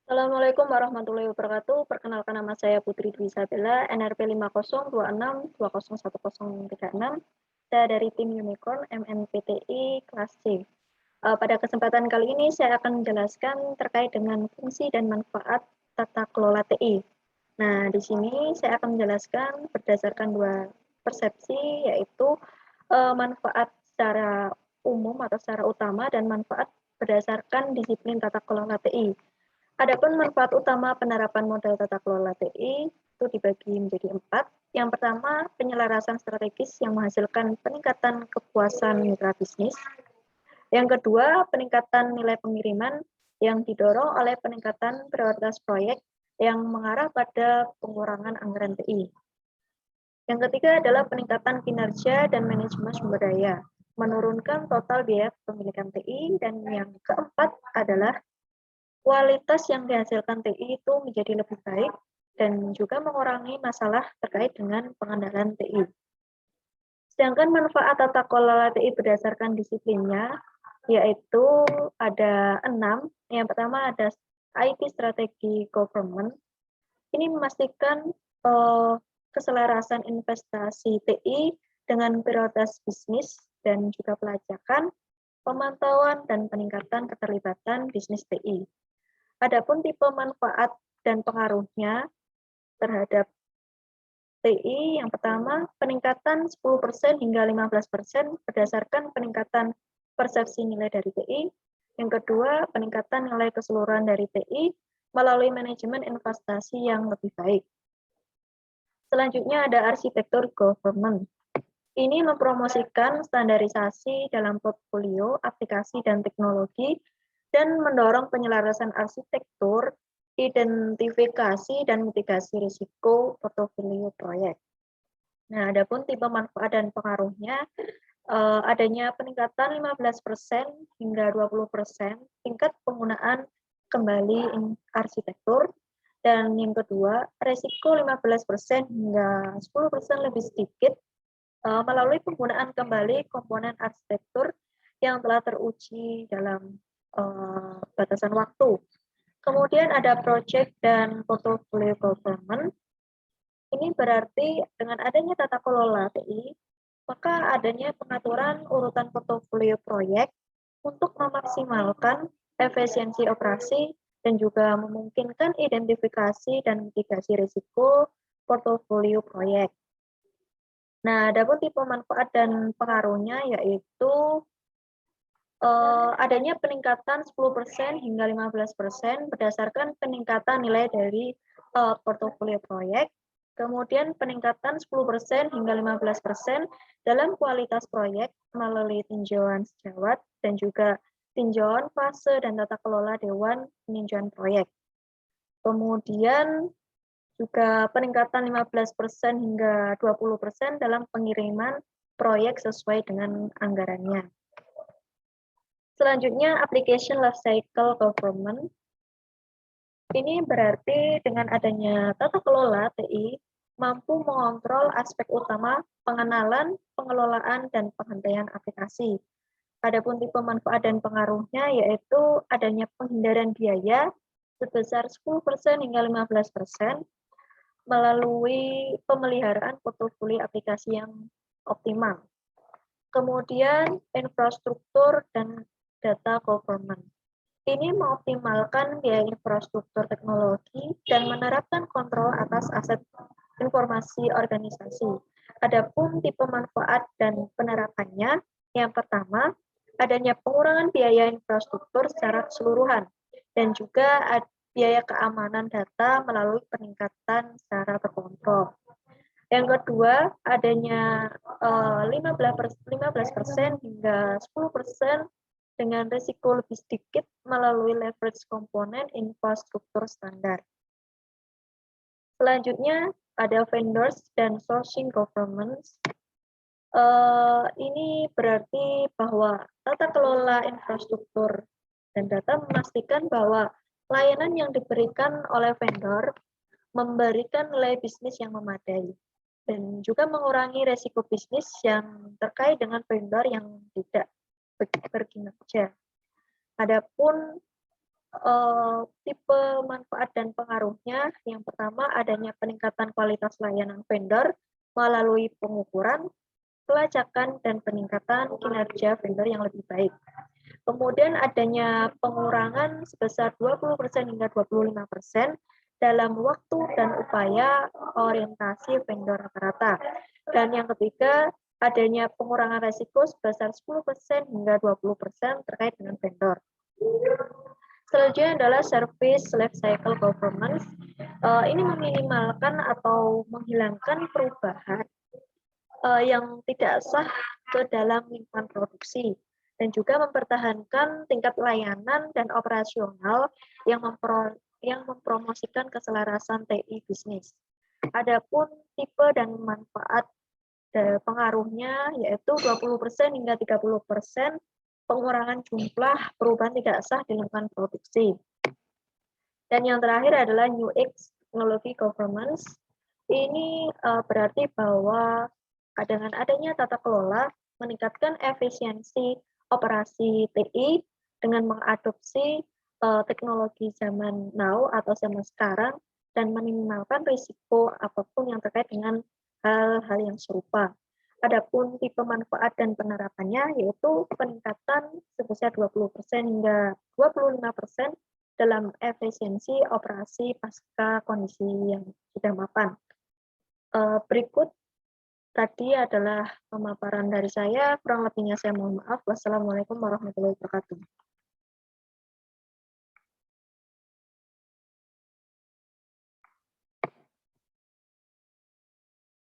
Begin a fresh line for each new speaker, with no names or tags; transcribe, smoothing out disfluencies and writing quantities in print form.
Assalamualaikum warahmatullahi wabarakatuh. Perkenalkan nama saya Putri Dwi Sabella, NRP 5026201036. Saya dari tim Unicorn MNPTI kelas C. Pada kesempatan kali ini saya akan menjelaskan terkait dengan fungsi dan manfaat tata kelola TI. Nah, di sini saya akan menjelaskan berdasarkan dua persepsi, yaitu manfaat secara umum atau secara utama dan manfaat berdasarkan disiplin tata kelola TI. Adapun manfaat utama penerapan model tata kelola TI itu dibagi menjadi 4. Yang pertama, penyelarasan strategis yang menghasilkan peningkatan kepuasan mitra bisnis. Yang kedua, peningkatan nilai pengiriman yang didorong oleh peningkatan prioritas proyek yang mengarah pada pengurangan anggaran TI. Yang ketiga adalah peningkatan kinerja dan manajemen sumber daya, menurunkan total biaya kepemilikan TI. Dan yang keempat adalah kualitas yang dihasilkan TI itu menjadi lebih baik dan juga mengurangi masalah terkait dengan pengendalian TI. Sedangkan manfaat tata kelola TI berdasarkan disiplinnya, yaitu ada 6. Yang pertama ada IT Strategi Government. Ini memastikan keselarasan investasi TI dengan prioritas bisnis dan juga pelacakan, pemantauan, dan peningkatan keterlibatan bisnis TI. Adapun tipe manfaat dan pengaruhnya terhadap TI, yang pertama, peningkatan 10% hingga 15% berdasarkan peningkatan persepsi nilai dari TI. Yang kedua, peningkatan nilai keseluruhan dari TI melalui manajemen investasi yang lebih baik. Selanjutnya ada arsitektur government. Ini mempromosikan standarisasi dalam portfolio, aplikasi, dan teknologi, dan mendorong penyelarasan arsitektur, identifikasi, dan mitigasi risiko portofolio proyek. Nah, adapun tipe manfaat dan pengaruhnya, adanya peningkatan 15% hingga 20% tingkat penggunaan kembali arsitektur, dan yang kedua, resiko 15% hingga 10% lebih sedikit melalui penggunaan kembali komponen arsitektur yang telah teruji dalam batasan waktu. Kemudian ada project dan portfolio government. Ini berarti dengan adanya tata kelola TI, maka adanya pengaturan urutan portofolio proyek untuk memaksimalkan efisiensi operasi dan juga memungkinkan identifikasi dan mitigasi risiko portofolio proyek. Nah, adapun tipe manfaat dan pengaruhnya yaitu adanya peningkatan 10% hingga 15% berdasarkan peningkatan nilai dari portofolio proyek, kemudian peningkatan 10% hingga 15% dalam kualitas proyek melalui tinjauan sejawat dan juga tinjauan fase dan tata kelola Dewan Peninjauan Proyek. Kemudian juga peningkatan 15% hingga 20% dalam pengiriman proyek sesuai dengan anggarannya. Selanjutnya, application life cycle government. Ini berarti dengan adanya tata kelola TI mampu mengontrol aspek utama pengenalan, pengelolaan, dan penghentian aplikasi. Adapun tipe manfaat dan pengaruhnya yaitu adanya penghindaran biaya sebesar 10% hingga 15%, melalui pemeliharaan portofolio aplikasi yang optimal. Kemudian infrastruktur dan data government. Ini mengoptimalkan biaya infrastruktur teknologi dan menerapkan kontrol atas aset informasi organisasi. Adapun tipe manfaat dan penerapannya, yang pertama, adanya pengurangan biaya infrastruktur secara keseluruhan dan juga biaya keamanan data melalui peningkatan secara terkontrol. Yang kedua, adanya 15% hingga 10% dengan risiko lebih sedikit melalui leverage komponen infrastruktur standar. Selanjutnya, ada vendors dan sourcing governance. Ini berarti bahwa tata kelola infrastruktur dan data memastikan bahwa layanan yang diberikan oleh vendor memberikan nilai bisnis yang memadai dan juga mengurangi resiko bisnis yang terkait dengan vendor yang tidak berkinerja. Adapun Tipe manfaat dan pengaruhnya, yang pertama adanya peningkatan kualitas layanan vendor melalui pengukuran, pelacakan, dan peningkatan kinerja vendor yang lebih baik. Kemudian adanya pengurangan sebesar 20% hingga 25% dalam waktu dan upaya orientasi vendor rata-rata. Dan yang ketiga, adanya pengurangan resiko sebesar 10% hingga 20% terkait dengan vendor. Selanjutnya adalah service life cycle performance. Ini meminimalkan atau menghilangkan perubahan yang tidak sah ke dalam lingkungan produksi dan juga mempertahankan tingkat layanan dan operasional yang mempromosikan keselarasan TI bisnis. Adapun tipe dan manfaat pengaruhnya yaitu 20% hingga 30% pengurangan jumlah perubahan tidak sah di lingkungan produksi. Dan yang terakhir adalah UX Technology Governance. Ini berarti bahwa dengan adanya tata kelola meningkatkan efisiensi operasi TI dengan mengadopsi teknologi zaman now atau zaman sekarang dan meminimalkan risiko apapun yang terkait dengan hal-hal yang serupa. Adapun tipe manfaat dan penerapannya yaitu peningkatan sebesar 20% hingga 25% dalam efisiensi operasi pasca kondisi yang sudah mapan. Berikut tadi adalah pemaparan dari saya, kurang lebihnya saya mohon maaf. Wassalamualaikum warahmatullahi wabarakatuh.